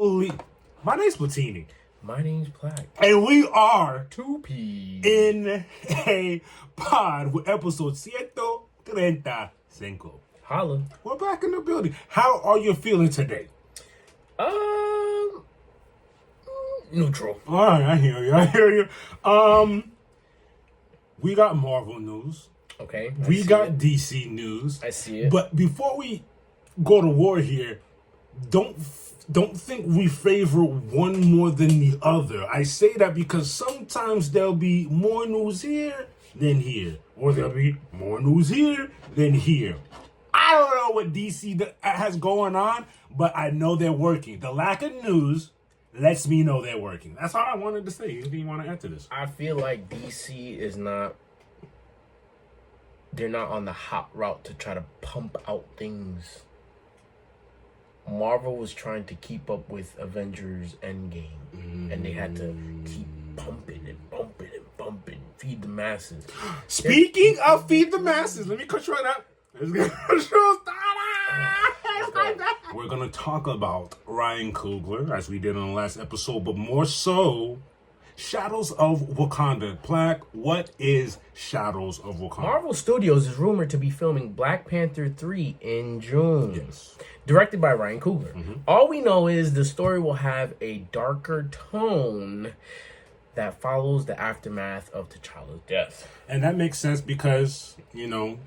My name's Platini. My name's Plaque. And we are 2P. in a pod with episode Ciento, Treinta, Cinco. Holla. We're back in the building. How are you feeling today? Neutral. All right, I hear you. We got Marvel news. Okay. We got DC news. I see it. But before we go to war here, don't think we favor one more than the other. I say that because sometimes there'll be more news here than here, or there'll be more news here than here. I don't know what DC has going on, but I know they're working. The lack of news lets me know they're working. That's all I wanted to say. Anything you want to add to this? I feel like DC is not... They're not on the hot route to try to pump out things. Marvel was trying to keep up with Avengers Endgame, and they had to keep pumping and bumping and bumping, feed the masses. Speaking of feed the masses, let me cut you right out. We're going to talk about Ryan Coogler, as we did on the last episode, but more so, Shadows of Wakanda. Plaque, what is Shadows of Wakanda? Marvel Studios is rumored to be filming Black Panther 3 in June. Yes. Directed by Ryan Coogler. All we know is the story will have a darker tone that follows the aftermath of T'Challa's death. And that makes sense because, you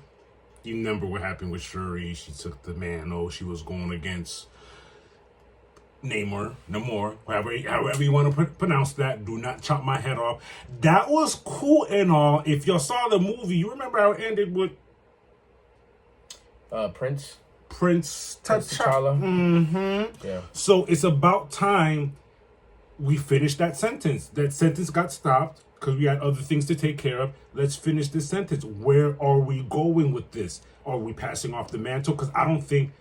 remember what happened with Shuri. She took the mantle. She was going against Namor, however you want to pronounce that. Do not chop my head off. That was cool and all. If y'all saw the movie, you remember how it ended with Prince T'Challa. Mm-hmm. Yeah. So it's about time we finish that sentence. That sentence got stopped because we had other things to take care of. Let's finish this sentence. Where are we going with this? Are we passing off the mantle? Because I don't think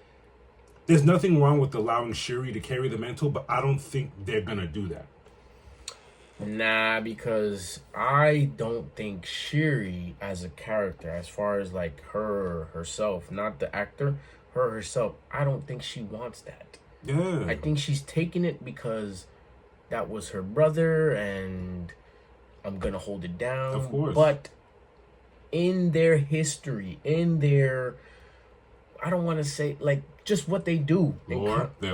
there's nothing wrong with allowing Shuri to carry the mantle, but I don't think they're gonna do that. Nah, because I don't think Shuri as a character, as far as like herself, not the actor, her herself, I don't think she wants that. Yeah. I think she's taking it because that was her brother and I'm gonna hold it down. Of course. But in their history, in their, I don't want to say like just what they do. Their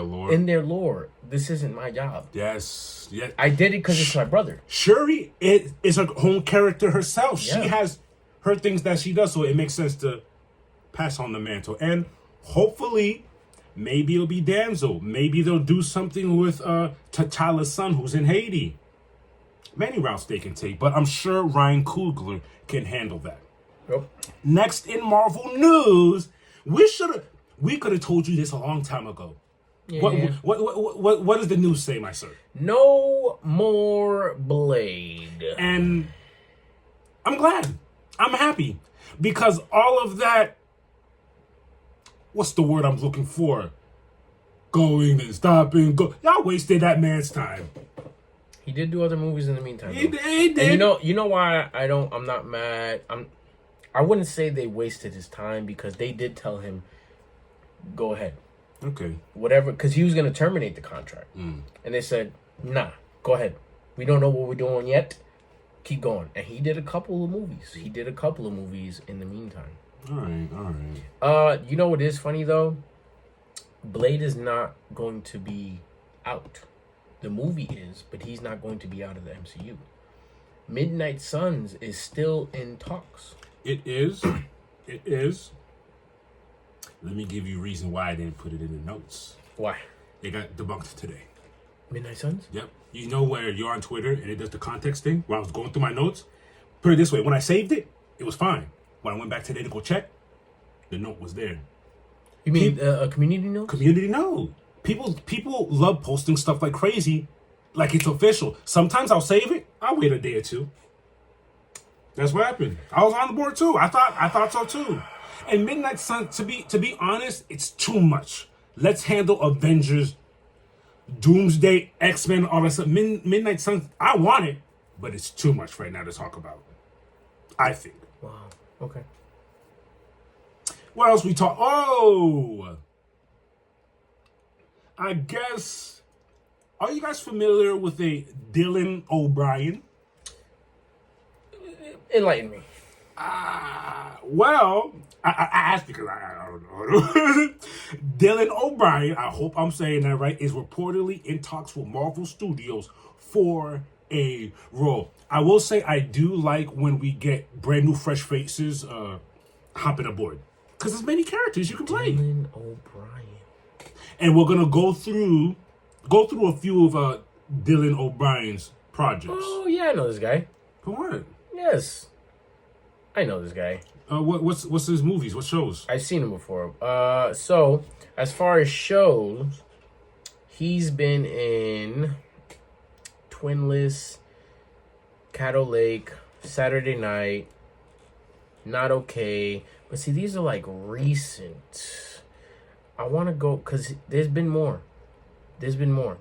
lore. In their lore. This isn't my job. Yes. I did it because it's my brother. Shuri is her own character herself. Yeah. She has her things that she does, so it makes sense to pass on the mantle. And hopefully, maybe it'll be Damsel. Maybe they'll do something with T'Challa's son, who's in Haiti. Many routes they can take, but I'm sure Ryan Coogler can handle that. Yep. Next in Marvel news, we could have told you this a long time ago. Yeah. What does the news say, my sir? No more Blade. And I'm glad. I'm happy. Because all of that, what's the word I'm looking for? Going and stopping, y'all wasted that man's time. He did do other movies in the meantime. He did. And you know why I'm not mad. I wouldn't say they wasted his time because they did tell him, go ahead. Okay. Whatever, because he was going to terminate the contract. And they said, nah, go ahead. We don't know what we're doing yet. Keep going. And he did a couple of movies. In the meantime. All right. You know what is funny, though? Blade is not going to be out. The movie is, but he's not going to be out of the MCU. Midnight Suns is still in talks. It is. It is. Let me give you a reason why I didn't put it in the notes. Why? It got debunked today. Midnight Suns? Yep. You know where you're on Twitter and it does the context thing? When I was going through my notes? Put it this way. When I saved it, it was fine. When I went back today to go check, the note was there. You mean a community note? Community note. People love posting stuff like crazy, like it's official. Sometimes I'll save it. I'll wait a day or two. That's what happened. I was on the board too. I thought so too. And Midnight Sun, to be honest, it's too much. Let's handle Avengers, Doomsday, X-Men, all that stuff. Midnight Sun, I want it, but it's too much right now to talk about. I think. Wow. Okay. What else we talk? Oh, I guess Are you guys familiar with a Dylan O'Brien? Enlighten me. Well, I asked because I don't know. Dylan O'Brien, I hope I'm saying that right, is reportedly in talks with Marvel Studios for a role. I will say I do like when we get brand new fresh faces hopping aboard. Because there's many characters you can play. Dylan O'Brien. And we're going to go through a few of Dylan O'Brien's projects. Oh, yeah, I know this guy. For what? Yes. I know this guy. What's his movies? What shows? I've seen him before. So, as far as shows, he's been in Twinless, Caddo Lake, Saturday Night, Not Okay. But see, these are like recent. I want to go, because there's been more. There's been more.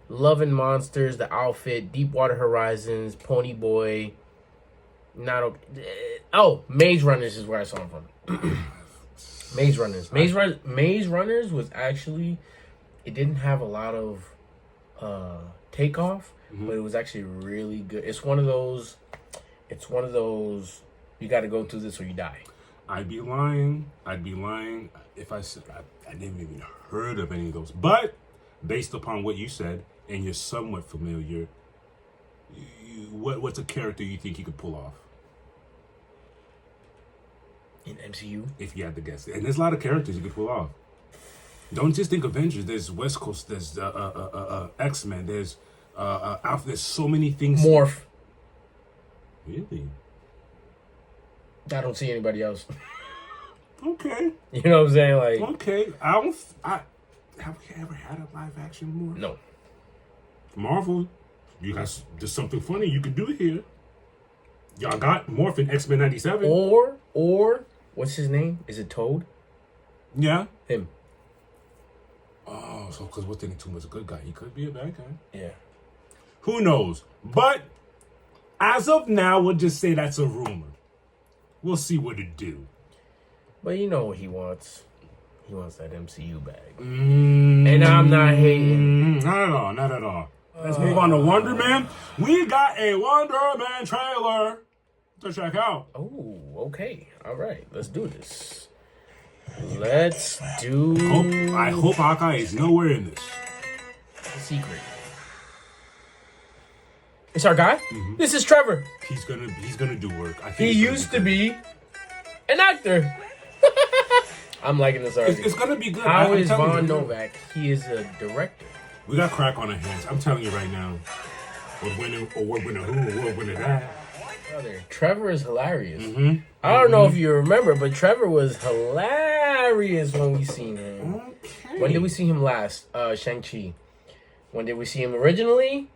Love and Monsters, The Outfit, Deepwater Horizons, Pony Boy. Not okay. Oh, Maze Runners is where I saw him from. Maze Runners. Maze Runners was actually, it didn't have a lot of takeoff, but it was actually really good. It's one of those you got to go through this or you die. I'd be lying if I said I didn't even heard of any of those. But based upon what you said, and you're somewhat familiar, what's a character you think you could pull off? In MCU? If you had to guess. And there's a lot of characters you could pull off. Don't just think Avengers. There's West Coast. There's X-Men. There's Alpha. There's so many things. Morph. Really? I don't see anybody else. Okay. You know what I'm saying? Like, okay. Have we ever had a live action Morph? No. Marvel, you guys, there's something funny you could do here. Y'all got Morph in X-Men 97. Or what's his name? Is it Toad? Yeah. Him. Oh, so because we're thinking too much a good guy. He could be a bad guy. Yeah. Who knows? But as of now, we'll just say that's a rumor. We'll see what it do. But you know what he wants. He wants that MCU bag. And I'm not hating. Not at all. Let's move on to Wonder Man. We got a Wonder Man trailer to check out. Oh, okay. All right. Let's do this. Let's do... I hope Hawkeye is nowhere in this. Secret. It's our guy? Mm-hmm. This is Trevor. He's gonna do work. I He think used to be an actor. I'm liking this already. It's gonna be good. How is Von Novak? He is a director. We got crack on our hands. I'm telling you right now. We're winning who, we're winning that. Brother, Trevor is hilarious. Mm-hmm. I don't know if you remember, but Trevor was hilarious when we seen him. Okay. When did we see him last? Shang-Chi. When did we see him originally?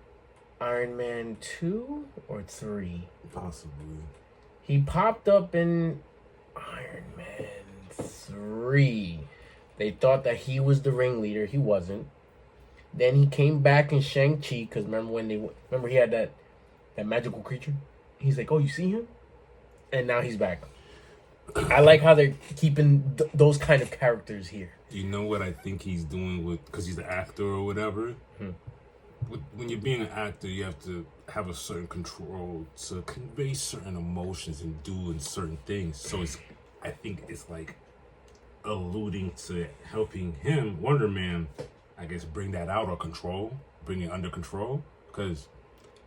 Iron Man 2 or 3? Possibly. He popped up in Iron Man 3. They thought that he was the ringleader. He wasn't. Then he came back in Shang-Chi because remember he had that magical creature? He's like, oh, you see him? And now he's back. I like how they're keeping those kind of characters here. You know what I think he's doing because he's an actor or whatever? When you're being an actor, you have to have a certain control to convey certain emotions and doing certain things. So I think it's like alluding to helping him, Wonder Man, I guess, bring that out or bring it under control. Because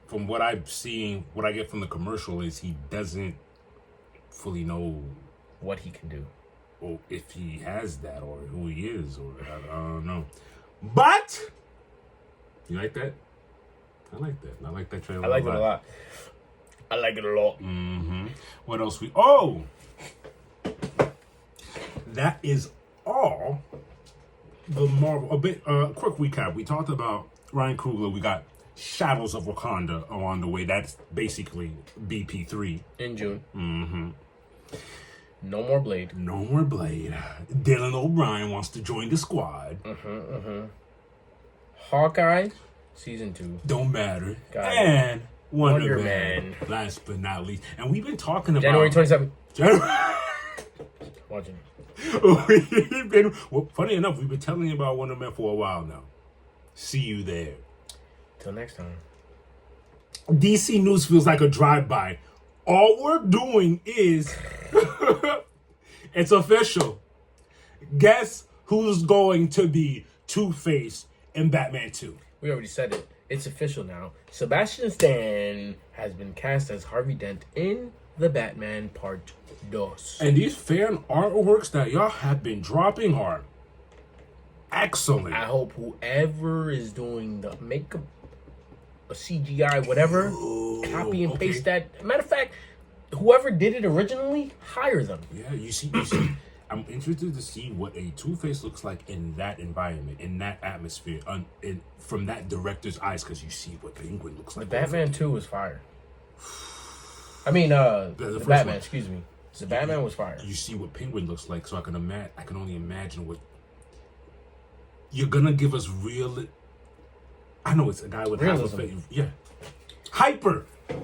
from what I've seen, what I get from the commercial is he doesn't fully know what he can do, or if he has that, or who he is, or I don't know. But you like that? I like that. I like that trailer. I like it a lot. I like it a lot. Mm-hmm. What else Oh! That is all the Marvel. Quick recap. We talked about Ryan Coogler. We got Shadows of Wakanda on the way. That's basically BP3. In June. Mm-hmm. No more Blade. No more Blade. Dylan O'Brien wants to join the squad. Hawkeye, season 2. Don't matter. Got and it. Wonder Man. Last but not least. And we've been talking about... January 27th. Watching. Funny enough, we've been telling you about Wonder Man for a while now. See you there. Till next time. DC News feels like a drive-by. All we're doing is... it's official. Guess who's going to be Two-Face in Batman 2? We already said it. It's official now. Sebastian Stan has been cast as Harvey Dent in The Batman Part 2. And these fan artworks that y'all have been dropping are excellent. I hope whoever is doing the makeup, a CGI, whatever, copy and paste that. Matter of fact, whoever did it originally, hire them. Yeah, you see. I'm interested to see what a Two-Face looks like in that environment, in that atmosphere, from that director's eyes, because you see what Penguin looks like. The Batman 2 was fire. I mean, the Batman, one. Excuse me. The Batman was fire. You see what Penguin looks like, so I can only imagine what you're gonna give us real. I know it's a guy with realism. Half a face. Yeah,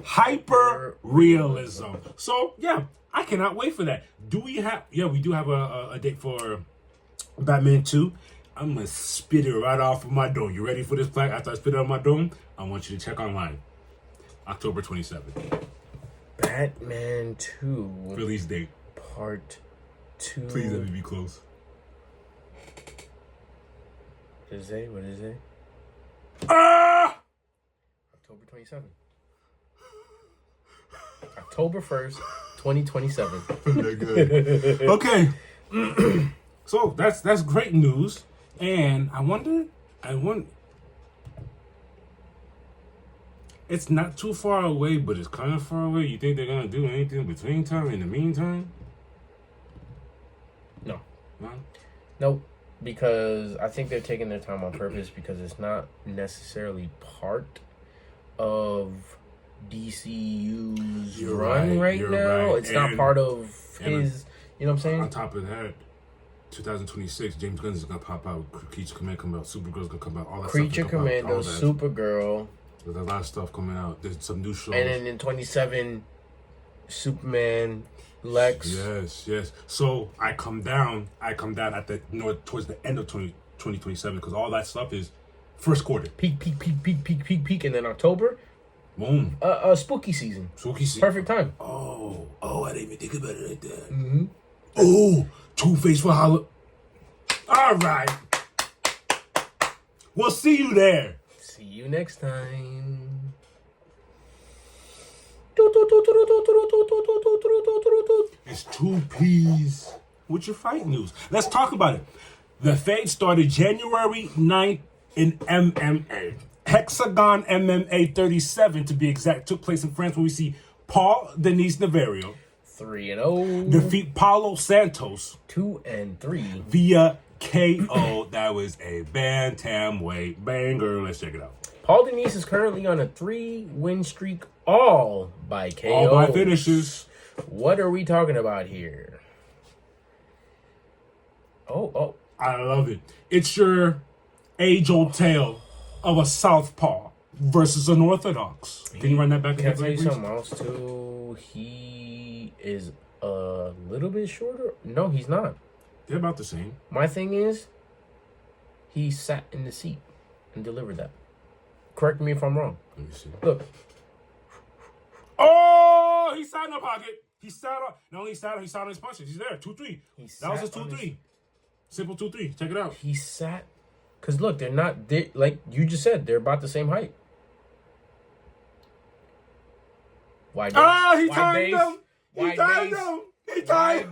hyper realism. So yeah, I cannot wait for that. Do we have? Yeah, we do have a date for Batman 2. I'm gonna spit it right off of my dome. You ready for this flag? After I spit it on my dome, I want you to check online. October 27th. Batman 2. Release date. Part 2. Please let me be close. What is it? What is it? Ah! October 27th. October 1st, 2027. Good. Okay. So that's great news. And I wonder it's not too far away, but it's kind of far away. You think they're gonna do anything between time in the meantime? No. No? Nope. Because I think they're taking their time on purpose because it's not necessarily part of DCU's run right now. It's not part of his, you know what I'm saying? On top of that, 2026, James Gunn is gonna pop out, Creature Commando come out, Supergirl's gonna come out, all that Creature stuff. Commando, Supergirl. There's a lot of stuff coming out. There's some new shows. And then in 27, Superman, Lex. Yes. So I come down at the towards the end of 2027 because all that stuff is first quarter. Peak, and then October. Boom. Spooky season. Perfect time. Oh, I didn't even think about it like that. Mm-hmm. Oh, Two-Face for Halloween. All right. We'll see you there. See you next time. It's 2Ps with your fight news. Let's talk about it. The Fed started January 9th in MMA. Hexagon MMA 37, to be exact, took place in France where we see Paul Denis Navarro 3-0 defeat Paulo Santos 2-3 via KO. That was a bantamweight banger. Let's check it out. Paul Denis is currently on a 3-win streak, all by KO. All by finishes. What are we talking about here? Oh. I love it. It's your age-old tale of a southpaw versus an orthodox. Can you run that back? Can I tell you something else, too? He is a little bit shorter. No, he's not. They're about the same. My thing is, he sat in the seat and delivered that. Correct me if I'm wrong. Let me see. Look. Oh, he sat in the pocket. He sat on. Not only sat on, he sat on his punches. He's there. 2-3. That was his 2-3. Simple 2-3. Check it out. He sat. Because look, like you just said, they're about the same height. Wide base. He timed him. He timed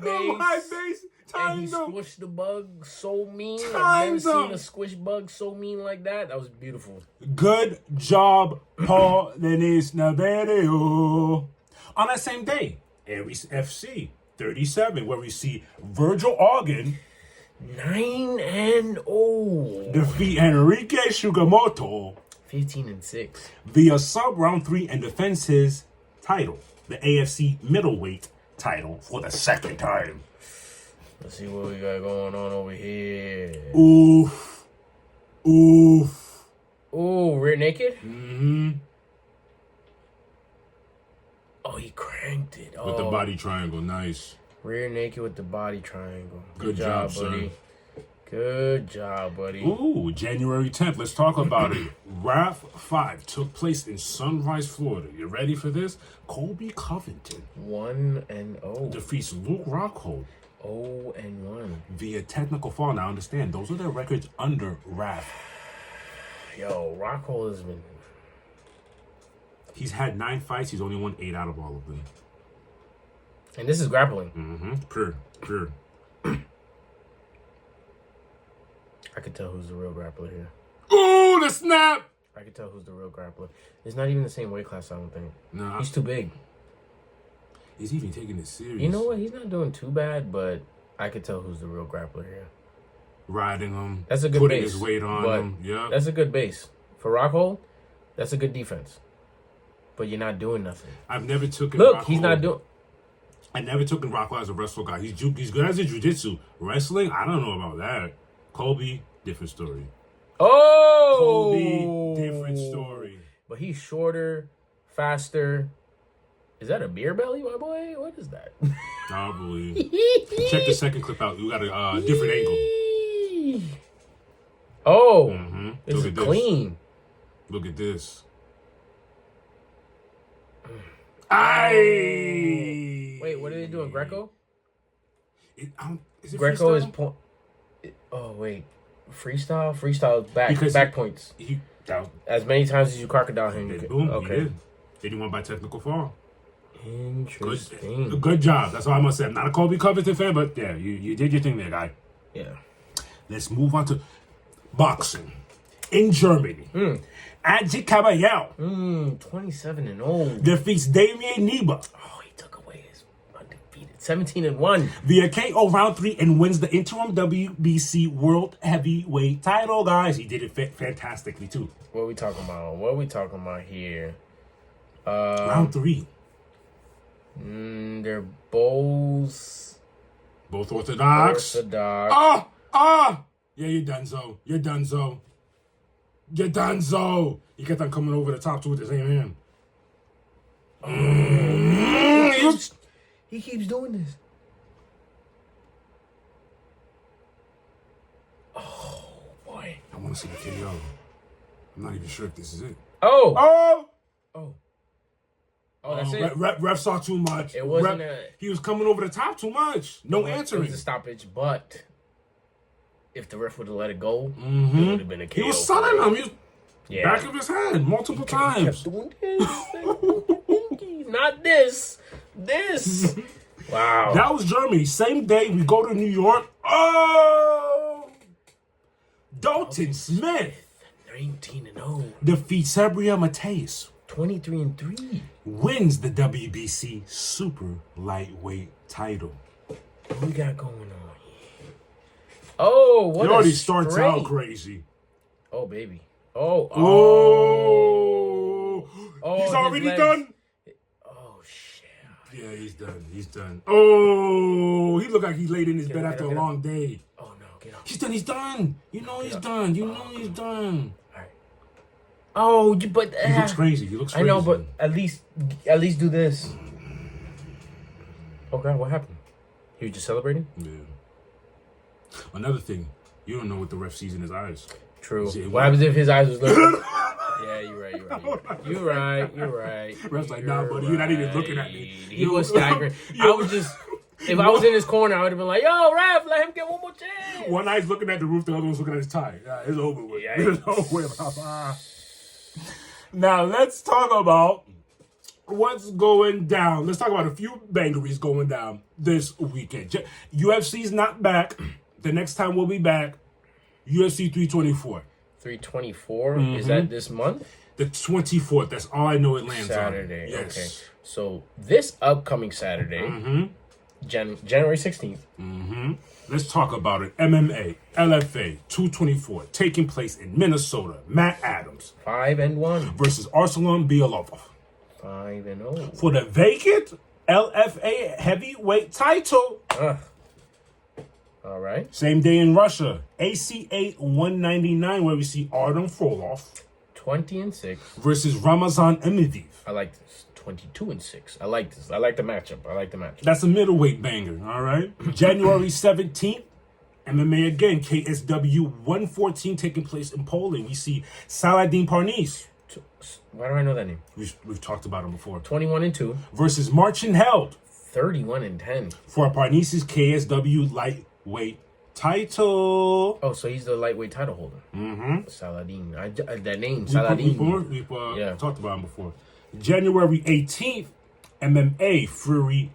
him. Wide base. And he squished the bug so mean. I've never seen a squish bug so mean like that. That was beautiful. Good job, Paul Denis Navarro. On that same day, Aries FC 37, where we see Virgil Organ 9-0 defeat Enrique Shugamoto 15-6 via sub round 3 and defends his title, the AFC middleweight title, for the second time. Let's see what we got going on over here. Oof. Ooh, rear naked? Mm-hmm. Oh, he cranked it. With the body triangle, nice. Rear naked with the body triangle. Good job, buddy. Good job, buddy. Ooh, January 10th. Let's talk about it. RAF 5 took place in Sunrise, Florida. You ready for this? Colby Covington 1-0. defeats Luke Rockhold 0-1. via technical fall. Now, understand, those are their records under RAF. Yo, Rockhold has been... He's had 9 fights. He's only won 8 out of all of them. And this is grappling. Pure. I could tell who's the real grappler here. Ooh, the snap! I could tell who's the real grappler. It's not even the same weight class, I don't think. Nah, He's too big. he's even taking it serious. You know what? He's not doing too bad, but I could tell who's the real grappler here. Riding him. That's a good putting base. his weight on but him. Yeah. That's a good base. For Rockhold, that's a good defense. But you're not doing nothing. I've never taken Look, Rockhold. he's not doing... I never took Rockhold as a wrestler guy. He's good as a jiu-jitsu. Wrestling, I don't know about that. Colby, different story. Oh! Colby, different story. But he's shorter, faster. Is that a beer belly, my boy? What is that? Probably. Check the second clip out. You got a different angle. Oh, this Look is at this. clean. Look at this. Aye. Wait, what are they doing? Greco? Is it Greco freestyle? is point. Oh wait, freestyle. Freestyle is back Because back points. That was, As many times as you crocodile him. You boom, okay. he did. They didn't want by technical fall. Interesting. Good job. That's all I must say. I'm not a Colby Covington fan, but yeah, you did your thing there, guy. Yeah. Let's move on to boxing. In Germany, Angie Caballero 27-0. defeats Damien Neba Oh, he took away his undefeated 17-1. via KO round 3 and wins the interim WBC World Heavyweight title, guys. He did it fantastically, too. What are we talking about? What are we talking about here? Round 3. They're both Orthodox. orthodox. Yeah, you're done, Zo. You're done, Zo. You're done, Zo. You kept on coming over the top, too, with the same hand. He keeps doing this. Oh, boy. I want to see the KO. I'm not even sure if this is it. Oh, Oh! that's it. Ref saw too much. It wasn't He was coming over the top too much. No It answering. was a stoppage, but if the ref would have let it go, it would have been a KO. He was selling him. He was Yeah. back of his head multiple times. Kept doing this. Not this. This. Wow. That was Germany. Same day we go to New York. Oh! Dalton Smith 19-0. defeats Sabria Mateus. 23-3. Wins the WBC Super Lightweight title. What we got going on here? Oh, what It already a starts straight. out crazy. Oh, baby. Oh. He's his already legs. done. Oh, shit. Yeah, he's done. He's done. Oh, he looked like he laid in his bed up, after get a up. long day. Oh, no. Get up. He's done. He's done. You know he's done. You know he's done. All right. Oh, but... He looks crazy. He looks I crazy. know, but at least do this. Oh, God, what happened? He was just celebrating? Yeah. Another thing, you don't know what the ref sees in his eyes. True. See, What happens if his eyes was looking? Yeah, you're right. You're right. Ref's like, nah, buddy, you're not even looking at me. He was staggering. I was just... If I was in his corner, I would have been like, yo, ref, let him get one more chance. One eye's looking at the roof, the other one's looking at his tie. Yeah, it's over with. Yeah. It's over with. Now, let's talk about what's going down. Let's talk about a few bangeries going down this weekend. UFC's not back. The next time we'll be back, UFC 324. 324? Is that this month? The 24th. That's all I know it lands Saturday. on. Yes. Okay. So this upcoming Saturday, January 16th. Let's talk about it. MMA, LFA 224, taking place in Minnesota. Matt Adams 5-1. versus Arsalan Bialova 5-0. for the vacant LFA heavyweight title. All right. Same day in Russia, ACA 199, where we see Artem Frolov 20-6. versus Ramazan Emidiv. I like this. 22-6. I like this. I like the matchup. That's a middleweight banger, all right? January 17th, MMA again, KSW 114 taking place in Poland. We see Saladin Parnis. Why do I know that name? We've talked about him before. 21-2 versus Marcin Held. 31-10 for Parnis's KSW lightweight title. Oh, so he's the lightweight title holder. Mm-hmm. Saladin. That name, Saladin. We've talked about him before. January 18th, MMA Fury.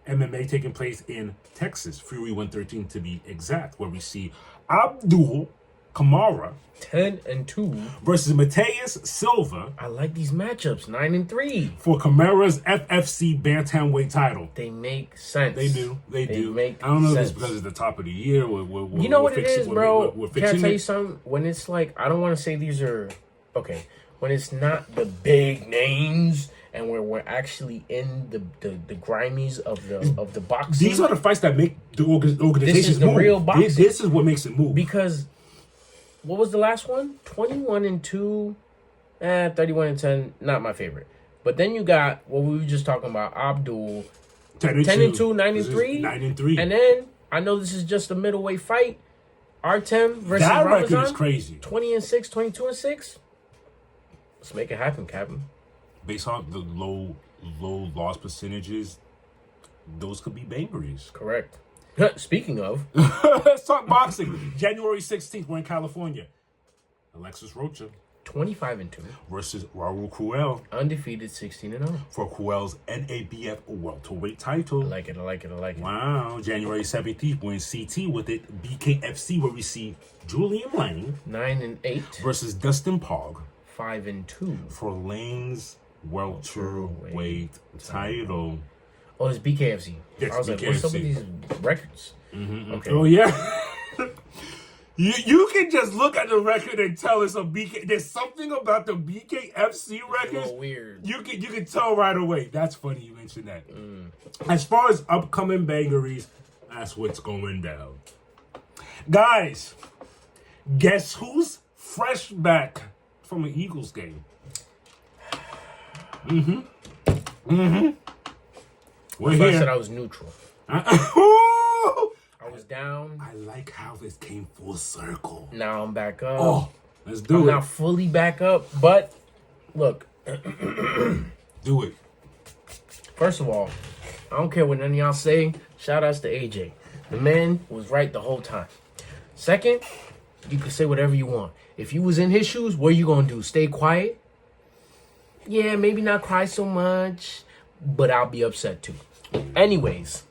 MMA taking place in Texas. Fury 113 to be exact, where we see Abdul Kamara 10-2 versus Mateus Silva. I like these matchups. 9-3 for Kamara's FFC bantamweight title. They make sense. They do. They do. Make I don't know sense. if it's because it's the top of the year. You know what it is, bro? Can I tell you something? When it's like, I don't want to say these are okay. When it's not the big names and where we're actually in the grimies of the boxing. These are the fights that make the organizations This is the move. real boxing. This is what makes it move. Because what was the last one? 21-2, 31-10. Not my favorite. But then you got what we were just talking about. Abdul 10-2, 9-3, 9-3, and then I know this is just a middleweight fight. Artem versus that Ramazan, record is crazy. 20-6, 22-6. Let's make it happen, Captain. Based on the low loss percentages, those could be bangeries. Correct. Speaking of, let's talk boxing. January 16th, we're in California. Alexis Rocha 25-2 versus Raul Cruel, undefeated 16-0 for Cruel's NABF welterweight title. I like it. Wow. January 17th, we're in CT with it. BKFC, where we see Julian Lang 9-8 versus Dustin Pog 5-2 for Lang's welterweight title. Oh, it's BKFC. Yes, I was like, what's up with these records? Mm-hmm. Okay. Oh, yeah. You can just look at the record and tell it's a BK. There's something about the BKFC records. A little weird. You can tell right away. That's funny you mentioned that. As far as upcoming bangeries, that's what's going down. Guys, guess who's fresh back from an Eagles game? We're I here. said I was neutral. I was down. I like how this came full circle. Now I'm back up. Oh, let's do I'm it. not fully back up, but look. Do it. First of all, I don't care what none of y'all say. Shout outs to AJ. The man was right the whole time. Second, you can say whatever you want. If you was in his shoes, what are you gonna do? Stay quiet? Yeah, maybe not cry so much, but I'll be upset too. Anyways,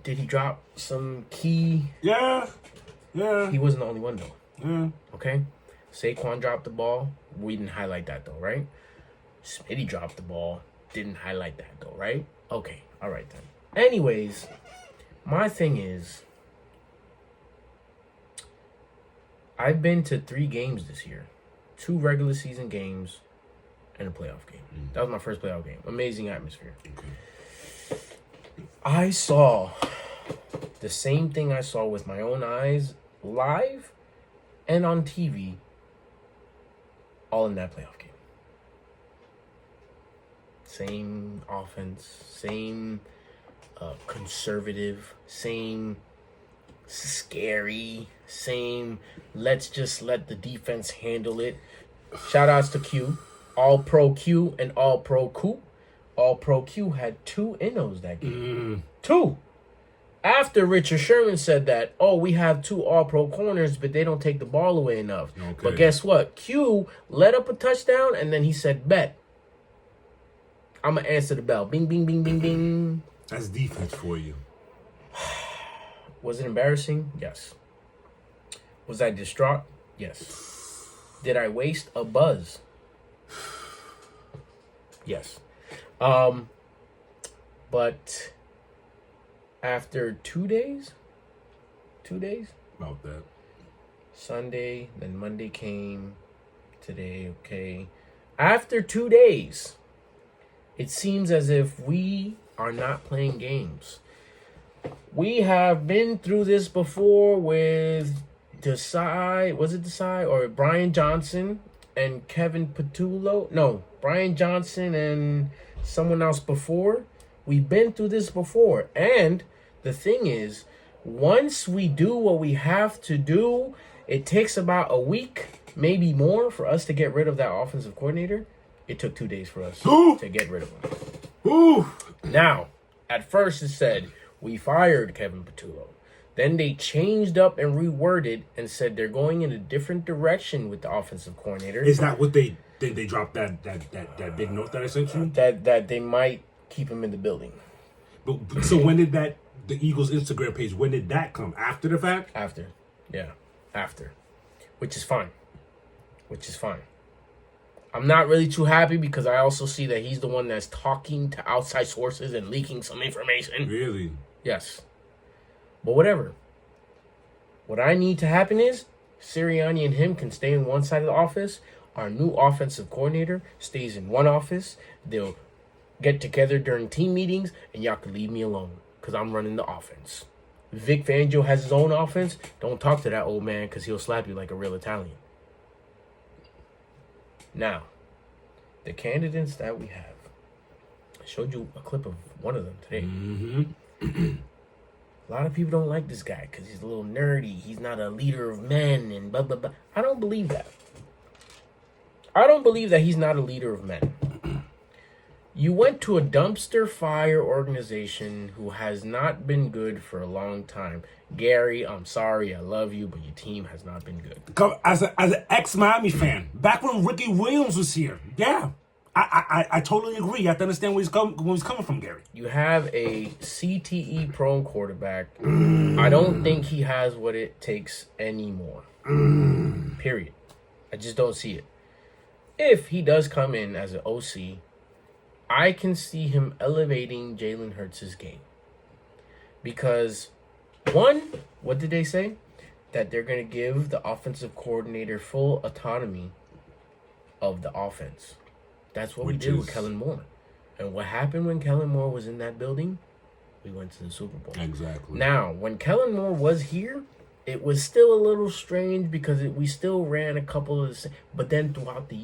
did he drop some key? Yeah. He wasn't the only one though. Yeah. Okay? Saquon dropped the ball. We didn't highlight that though, right? Smitty dropped the ball. Didn't highlight that though, right? Okay, all right then. Anyways, my thing is, I've been to 3 games this year. 2 regular season games and a playoff game. That was my first playoff game. Amazing atmosphere. Okay. I saw the same thing I saw with my own eyes live and on TV all in that playoff game. Same offense, same conservative, same scary, same let's just let the defense handle it. Shout outs to Q, All Pro Q and All Pro Q. All Pro Q had 2 innos that game. 2. After Richard Sherman said that, oh, we have 2 All Pro corners, but they don't take the ball away enough. Okay. But guess what? Q let up a touchdown, and then he said, bet. I'm going to answer the bell. Bing, bing, bing, bing, bing. That's defense for you. Was it embarrassing? Yes. Was I distraught? Yes. Did I waste a buzz? Yes. But after 2 days, About that. Sunday, then Monday came, today, okay. After 2 days, it seems as if we are not playing games. We have been through this before with Desai, was it Desai or Brian Johnson and Kevin Patullo? No, Brian Johnson and someone else before. We've been through this before. And the thing is, Once we do what we have to do, it takes about a week, maybe more, for us to get rid of that offensive coordinator. It took 2 days for us to get rid of him. Ooh. Now, at first it said, we fired Kevin Patullo. Then they changed up and reworded and said they're going in a different direction with the offensive coordinator. Is that what they dropped that big note that I sent you? That they might keep him in the building. But so when did the Eagles Instagram page, when did that come? After the fact? After. Yeah. After. Which is fine. I'm not really too happy because I also see that he's the one that's talking to outside sources and leaking some information. Really? Yes. But whatever. What I need to happen is Sirianni and him can stay in one side of the office. Our new offensive coordinator stays in one office. They'll get together during team meetings, and y'all can leave me alone because I'm running the offense. Vic Fangio has his own offense. Don't talk to that old man because he'll slap you like a real Italian. Now, the candidates that we have. I showed you a clip of one of them today. Mm-hmm. A lot of people don't like this guy because he's a little nerdy. He's not a leader of men and blah, blah, blah. I don't believe that. I don't believe that he's not a leader of men. You went to a dumpster fire organization who has not been good for a long time. Gary, I'm sorry, I love you, but your team has not been good. As an ex-Miami fan, back when Ricky Williams was here, yeah, I totally agree. You have to understand where he's coming from, Gary. You have a CTE prone quarterback. I don't think he has what it takes anymore. Period. I just don't see it. If he does come in as an OC, I can see him elevating Jalen Hurts' game. Because, one, what did they say? That they're going to give the offensive coordinator full autonomy of the offense. That's what we did with Kellen Moore. And what happened when Kellen Moore was in that building? We went to the Super Bowl. Exactly. Now, when Kellen Moore was here, it was still a little strange because we still ran a couple of the... But then throughout the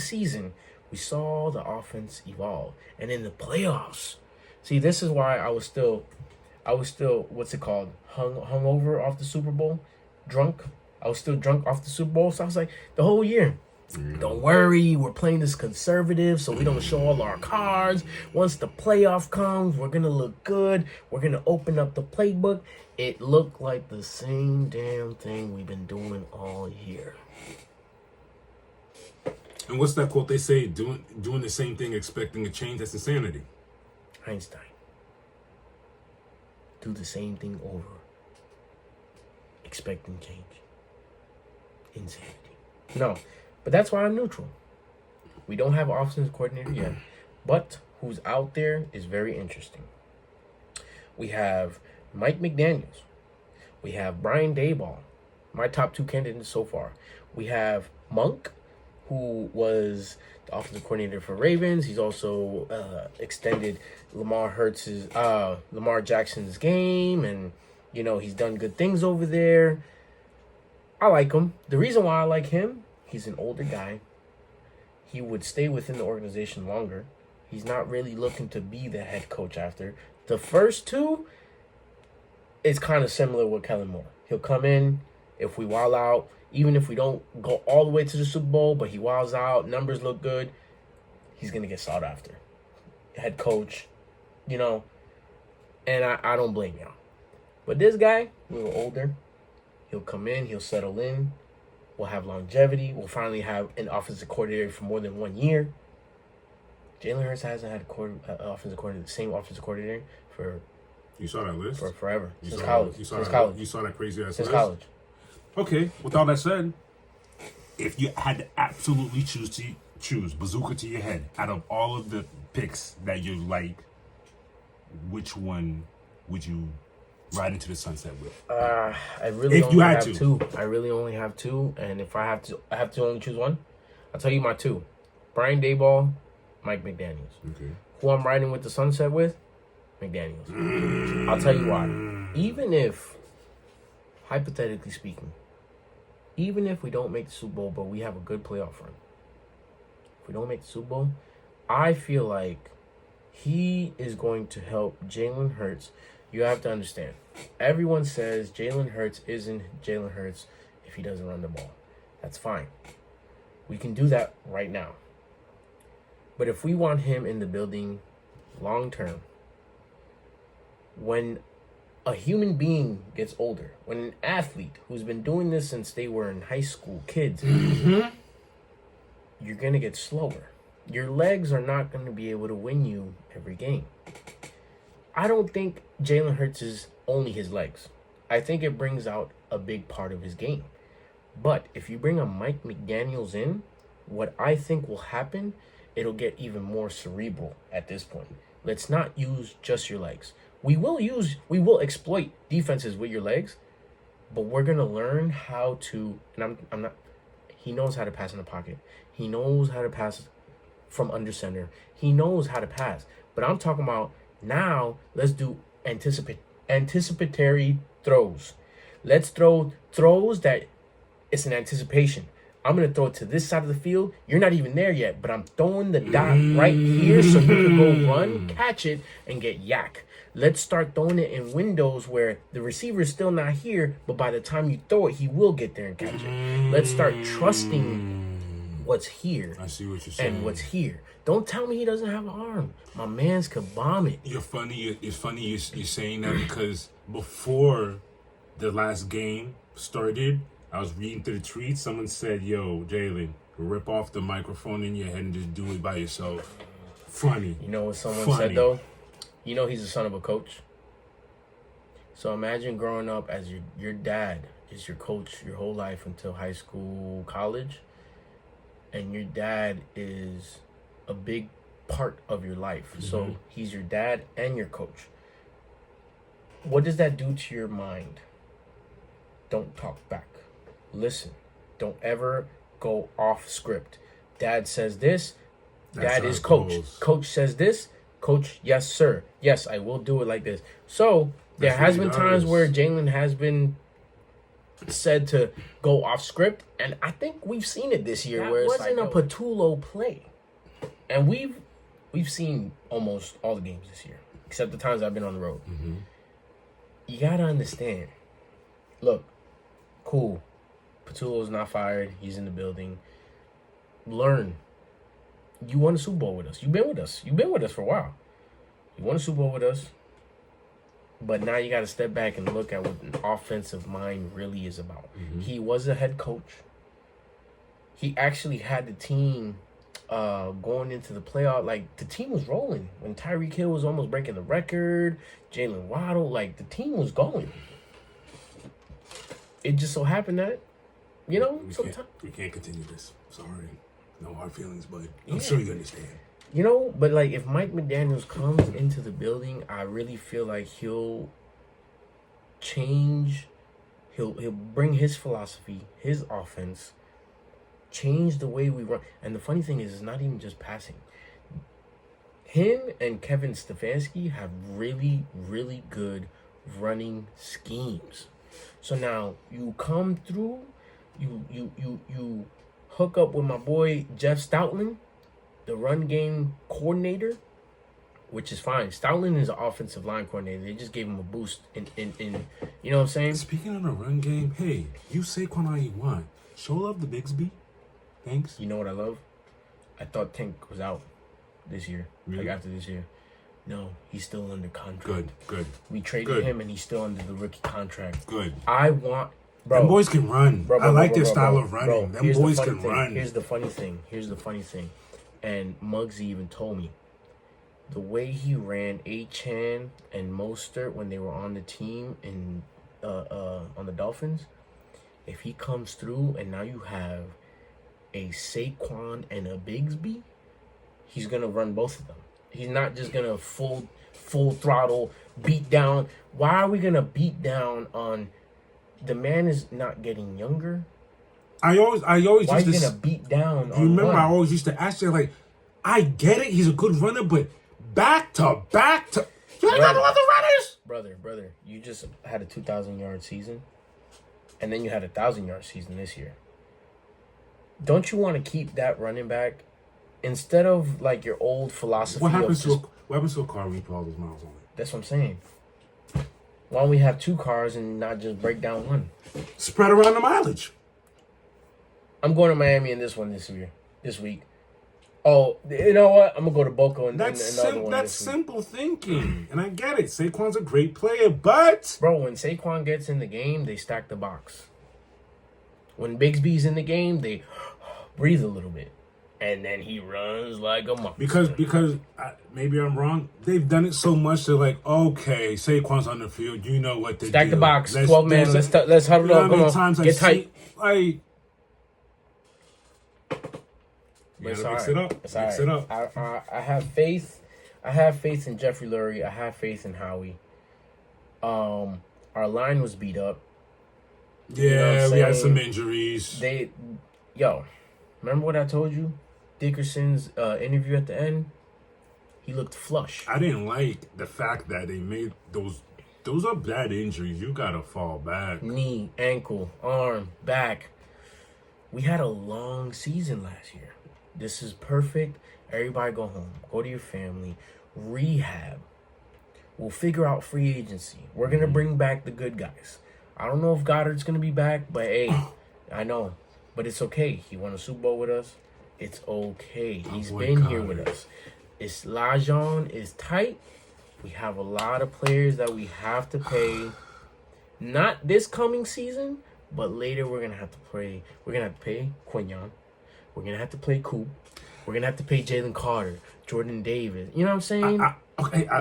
season, we saw the offense evolve. And in the playoffs, see, this is why I was still, what's it called? Hung over off the Super Bowl? Drunk? I was still drunk off the Super Bowl. So I was like, the whole year, don't worry, we're playing this conservative so we don't show all our cards. Once the playoff comes, we're going to look good. We're going to open up the playbook. It looked like the same damn thing we've been doing all year. And what's that quote they say? Doing the same thing, expecting a change, that's insanity. Einstein. Do the same thing over. Expecting change. Insanity. No, but that's why I'm neutral. We don't have an offensive coordinator yet. But who's out there is very interesting. We have Mike McDaniels. We have Brian Daboll. My top two candidates so far. We have Monk, who was the offensive coordinator for Ravens. He's also extended Lamar Jackson's game, and he's done good things over there. I like him. The reason why I like him, he's an older guy. He would stay within the organization longer. He's not really looking to be the head coach after. The first two is kind of similar with Kellen Moore. He'll come in, if we wild out, even if we don't go all the way to the Super Bowl, but he wilds out, numbers look good, he's going to get sought after. Head coach, and I don't blame y'all. But this guy, a little older, he'll come in, he'll settle in, we'll have longevity, we'll finally have an offensive coordinator for more than 1 year. Jalen Hurts hasn't had the same offensive coordinator for... You saw that list? For forever. Since college. You saw that crazy ass list? Since college. Okay, with all that said, if you had to absolutely choose bazooka to your head, out of all of the picks that you like, which one would you ride into the sunset with? I really only have two. I really only have two, and if I have to only choose one, I'll tell you my two. Brian Daboll, Mike McDaniels. Okay. Who I'm riding with the sunset with? McDaniels. I'll tell you why. Even if, hypothetically speaking, even if we don't make the Super Bowl, but we have a good playoff run, if we don't make the Super Bowl, I feel like he is going to help Jalen Hurts You have to understand. Everyone says Jalen Hurts isn't Jalen Hurts if he doesn't run the ball. That's fine. We can do that right now. But if we want him in the building long term, when a human being gets older, when an athlete who's been doing this since they were in high school, kids, you're going to get slower. Your legs are not going to be able to win you every game. I don't think Jalen Hurts is only his legs. I think it brings out a big part of his game. But if you bring a Mike McDaniels in, what I think will happen, it'll get even more cerebral at this point. Let's not use just your legs. We will exploit defenses with your legs, but we're gonna learn how to. And I'm not. He knows how to pass in the pocket. He knows how to pass from under center. He knows how to pass. But I'm talking about now. Let's do anticipatory throws. Let's throw throws that it's an anticipation. I'm going to throw it to this side of the field. You're not even there yet, but I'm throwing the dot right here so you can go run, catch it, and get yak. Let's start throwing it in windows where the receiver is still not here, but by the time you throw it, he will get there and catch it. Let's start trusting what's here. I see what you're saying. And what's here. Don't tell me he doesn't have an arm. My man's could bomb it. You're funny. It's funny you're saying that because before the last game started, I was reading through the tweets. Someone said, yo, Jalen, rip off the microphone in your head and just do it by yourself. Funny. You know what someone said, though? You know he's the son of a coach. So imagine growing up as your dad is your coach your whole life until high school, college. And your dad is a big part of your life. Mm-hmm. So he's your dad and your coach. What does that do to your mind? Don't talk back. Listen. Don't ever go off script. Dad says this. Dad is coach. Coach says this. Coach, yes, sir. Yes, I will do it like this. So there has been times where Jalen has been said to go off script, and I think we've seen it this year where it wasn't a Patullo play. And we've seen almost all the games this year, except the times I've been on the road. Mm-hmm. You gotta understand. Look, cool. Patullo's not fired. He's in the building. Learn. You won a Super Bowl with us. You've been with us. You've been with us for a while. You won a Super Bowl with us. But now you got to step back and look at what an offensive mind really is about. Mm-hmm. He was a head coach. He actually had the team going into the playoff. Like, the team was rolling. When Tyreek Hill was almost breaking the record, Jalen Waddle, like, the team was going. It just so happened that, you know, sometimes we can't continue this. Sorry. No hard feelings, but I'm sure you understand. You know, but like if Mike McDaniels comes into the building, I really feel like he'll change. He'll bring his philosophy, his offense, change the way we run. And the funny thing is, it's not even just passing. Him and Kevin Stefanski have really, really good running schemes. So now you come through, you hook up with my boy Jeff Stoutland, the run game coordinator, which is fine. Stoutland is an offensive line coordinator. They just gave him a boost in you know what I'm saying? Speaking of the run game, hey, you Saquon all you want. Show love to Bigsby. Thanks. You know what I love? I thought Tank was out this year. Really? Like after this year. No, he's still under contract. Good. We traded him and he's still under the rookie contract. Good. I want... Bro, them boys can run. I like their style of running. Them boys can run. Here's the funny thing. And Muggsy even told me. The way he ran Achane and Mostert when they were on the team in on the Dolphins, if he comes through and now you have a Saquon and a Bigsby, he's going to run both of them. He's not just going to full throttle beat down. Why are we going to beat down on... The man is not getting younger. I always Why used to... Why are you going to beat down on You remember one? I always used to ask you, like, I get it, he's a good runner, but back to... You ain't got no other runners? Brother, you just had a 2,000-yard season, and then you had a 1,000-yard season this year. Don't you want to keep that running back instead of, like, your old philosophy What happens to a car when you put all those miles on it? That's what I'm saying. Why don't we have 2 cars and not just break down one? Spread around the mileage. I'm going to Miami in this week. Oh, you know what? I'm gonna go to Boca and another one. That's simple thinking, and I get it. Saquon's a great player, but bro, when Saquon gets in the game, they stack the box. When Bigsby's in the game, they breathe a little bit, and then he runs like a monkey. Because maybe I'm wrong. They've done it so much. They're like, okay, Saquon's on the field. You know what to stack do. the box, 12 man. Let's huddle up. Come on, get tight. You gotta mix it up. Mix it up. I have faith. I have faith in Jeffrey Lurie. I have faith in Howie. Our line was beat up. Yeah, we had some injuries. Remember what I told you? Dickerson's interview at the end. He looked flush. I didn't like the fact that they made those. Those are bad injuries. You gotta fall back. Knee, ankle, arm, back. We had a long season last year. This is perfect. Everybody go home. Go to your family. Rehab. We'll figure out free agency. We're going to bring back the good guys. I don't know if Goddard's going to be back, but hey, I know. But it's okay. He won a Super Bowl with us. It's okay. He's been here with us. It's Lajon is tight. We have a lot of players that we have to pay. Not this coming season, but later we're going to have to pay. We're going to have to pay Quinyon. We're going to have to play Coop. We're going to have to pay Jalen Carter, Jordan Davis. You know what I'm saying?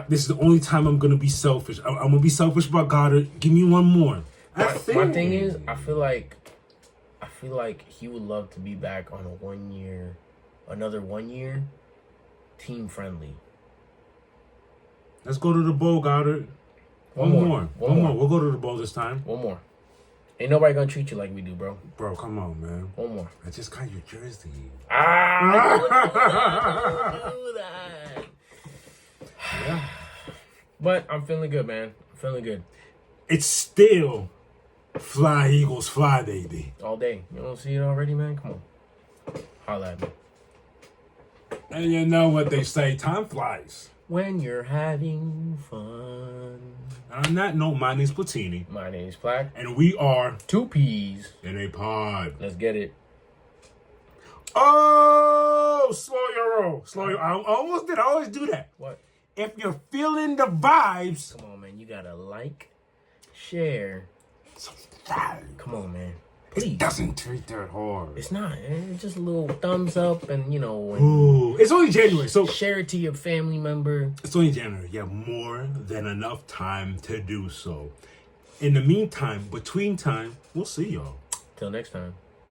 This is the only time I'm going to be selfish. I'm going to be selfish about Goddard. Give me one more. My thing is, I feel like he would love to be back on another 1 year, team friendly. Let's go to the bowl, Goddard. One more. We'll go to the bowl this time. One more. Ain't nobody gonna treat you like we do, bro. Bro, come on, man. One more. I just got your jersey. Don't do that. Yeah. But I'm feeling good, man. I'm feeling good. It's still Fly Eagles Fly Day. All day. You don't see it already, man? Come on. Holla at me. And you know what they say, time flies. When you're having fun. On that note, my name's Platini. My name's Plaque. And we are 2 P's in a pod. Let's get it. Oh, slow your roll. I almost did. I always do that. What? If you're feeling the vibes. Come on, man. You gotta like, share. Subscribe. Come on, man. Please. It doesn't take that hard. It's not. It's just a little thumbs up and, Ooh, it's only January, so share it to your family member. It's only January. You have more than enough time to do so. In the meantime, between time, we'll see y'all. Till next time.